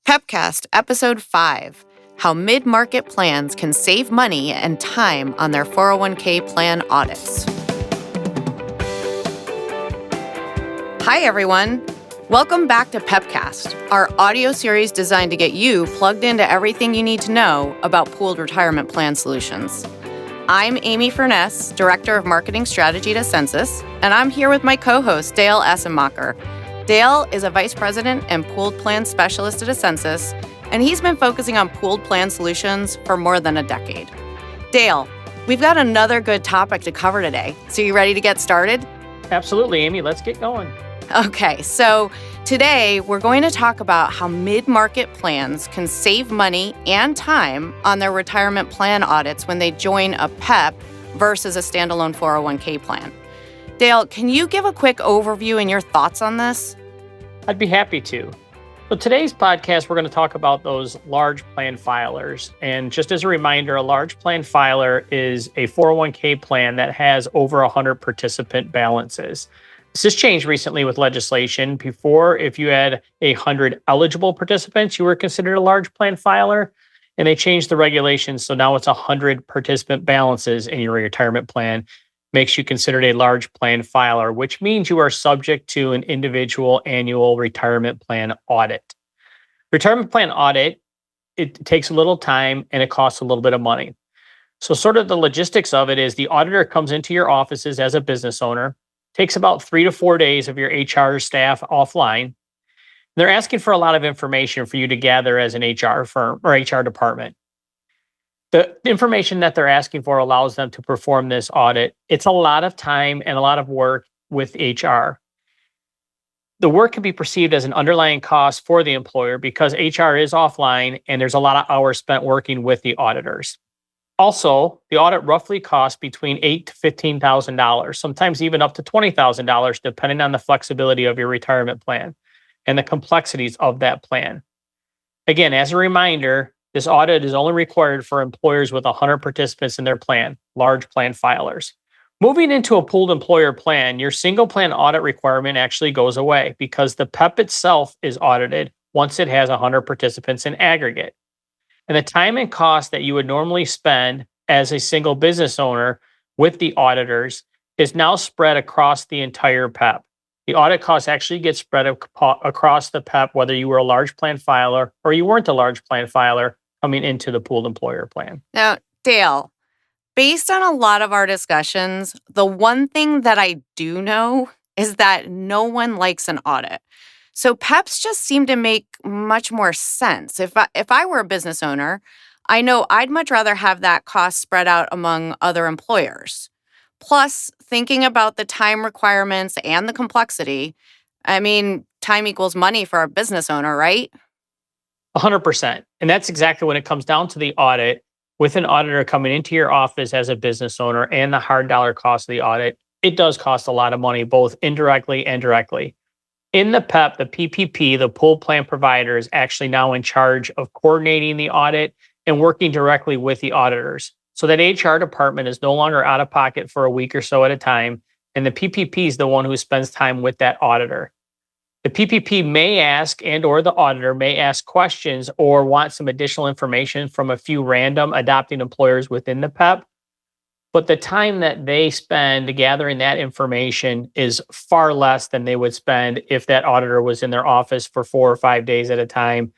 PEPCAST Episode 5, How Mid-Market Plans Can Save Money and Time on Their 401k Plan Audits. Hi, everyone. Welcome back to PEPCAST, our audio series designed to get you plugged into everything you need to know about pooled retirement plan solutions. I'm Amy Furness, Director of Marketing Strategy at Ascensus, and I'm here with my co-host, Dale Essenmacher. Dale is a Vice President and Pooled Plan Specialist at Ascensus, and he's been focusing on pooled plan solutions for more than a decade. Dale, we've got another good topic to cover today, so you ready to get started? Absolutely, Amy. Let's get going. Okay, so today we're going to talk about how mid-market plans can save money and time on their retirement plan audits when they join a PEP versus a standalone 401k plan. Dale, can you give a quick overview and your thoughts on this? I'd be happy to. So today's podcast, we're going to talk about those large plan filers. And just as a reminder, a large plan filer is a 401k plan that has over 100 participant balances. This has changed recently with legislation. Before, if you had 100 eligible participants, you were considered a large plan filer, and they changed the regulations. So now it's 100 participant balances in your retirement plan makes you considered a large plan filer, which means you are subject to an individual annual retirement plan audit. Retirement plan audit, it takes a little time and it costs a little bit of money. So sort of the logistics of it is the auditor comes into your offices as a business owner, takes about 3 to 4 days of your HR staff offline. They're asking for a lot of information for you to gather as an HR firm or HR department. The information that they're asking for allows them to perform this audit. It's a lot of time and a lot of work with HR. The work can be perceived as an underlying cost for the employer because HR is offline and there's a lot of hours spent working with the auditors. Also, the audit roughly costs between $8,000 to $15,000, sometimes even up to $20,000, depending on the flexibility of your retirement plan and the complexities of that plan. Again, as a reminder, this audit is only required for employers with 100 participants in their plan, large plan filers. Moving into a pooled employer plan, your single plan audit requirement actually goes away because the PEP itself is audited once it has 100 participants in aggregate. And the time and cost that you would normally spend as a single business owner with the auditors is now spread across the entire PEP. The audit costs actually get spread across the PEP, whether you were a large plan filer or you weren't a large plan filer coming into the pooled employer plan. Now, Dale, based on a lot of our discussions, the one thing that I do know is that no one likes an audit. So PEPs just seem to make much more sense. If I were a business owner, I know I'd much rather have that cost spread out among other employers. Plus, thinking about the time requirements and the complexity, I mean, time equals money for a business owner, right? 100%. And that's exactly when it comes down to the audit. With an auditor coming into your office as a business owner and the hard dollar cost of the audit, it does cost a lot of money, both indirectly and directly. In the PEP, the PPP, the pooled plan provider, is actually now in charge of coordinating the audit and working directly with the auditors. So that HR department is no longer out of pocket for a week or so at a time, and the PPP is the one who spends time with that auditor. The PPP may ask and or the auditor may ask questions or want some additional information from a few random adopting employers within the PEP. But the time that they spend gathering that information is far less than they would spend if that auditor was in their office for 4 or 5 days at a time.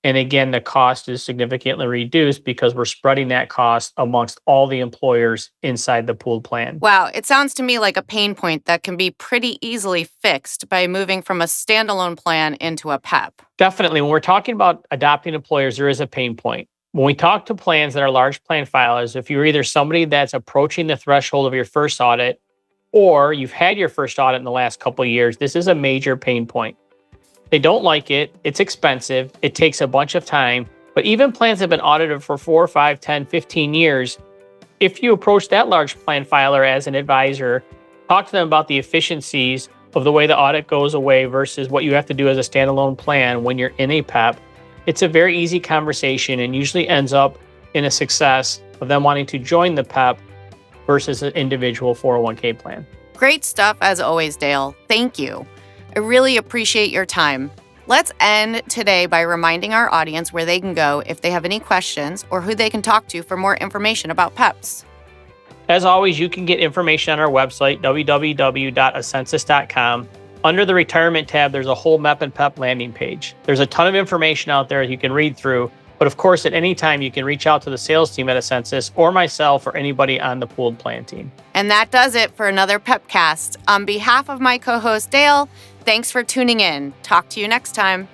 And again, the cost is significantly reduced because we're spreading that cost amongst all the employers inside the pooled plan. Wow, it sounds to me like a pain point that can be pretty easily fixed by moving from a standalone plan into a PEP. Definitely. When we're talking about adopting employers, there is a pain point. When we talk to plans that are large plan filers, if you're either somebody that's approaching the threshold of your first audit or you've had your first audit in the last couple of years, this is a major pain point. They don't like it. It's expensive. It takes a bunch of time. But even plans that have been audited for 4, 5, 10, 15 years, if you approach that large plan filer as an advisor, talk to them about the efficiencies of the way the audit goes away versus what you have to do as a standalone plan when you're in a PEP, it's a very easy conversation and usually ends up in a success of them wanting to join the PEP versus an individual 401k plan. Great stuff as always, Dale. Thank you. I really appreciate your time. Let's end today by reminding our audience where they can go if they have any questions or who they can talk to for more information about PEPs. As always, you can get information on our website, www.ascensus.com. Under the retirement tab, there's a whole MEP and PEP landing page. There's a ton of information out there you can read through. But of course, at any time, you can reach out to the sales team at Ascensus or myself or anybody on the pooled plan team. And that does it for another PEPCAST. On behalf of my co-host, Dale, thanks for tuning in. Talk to you next time.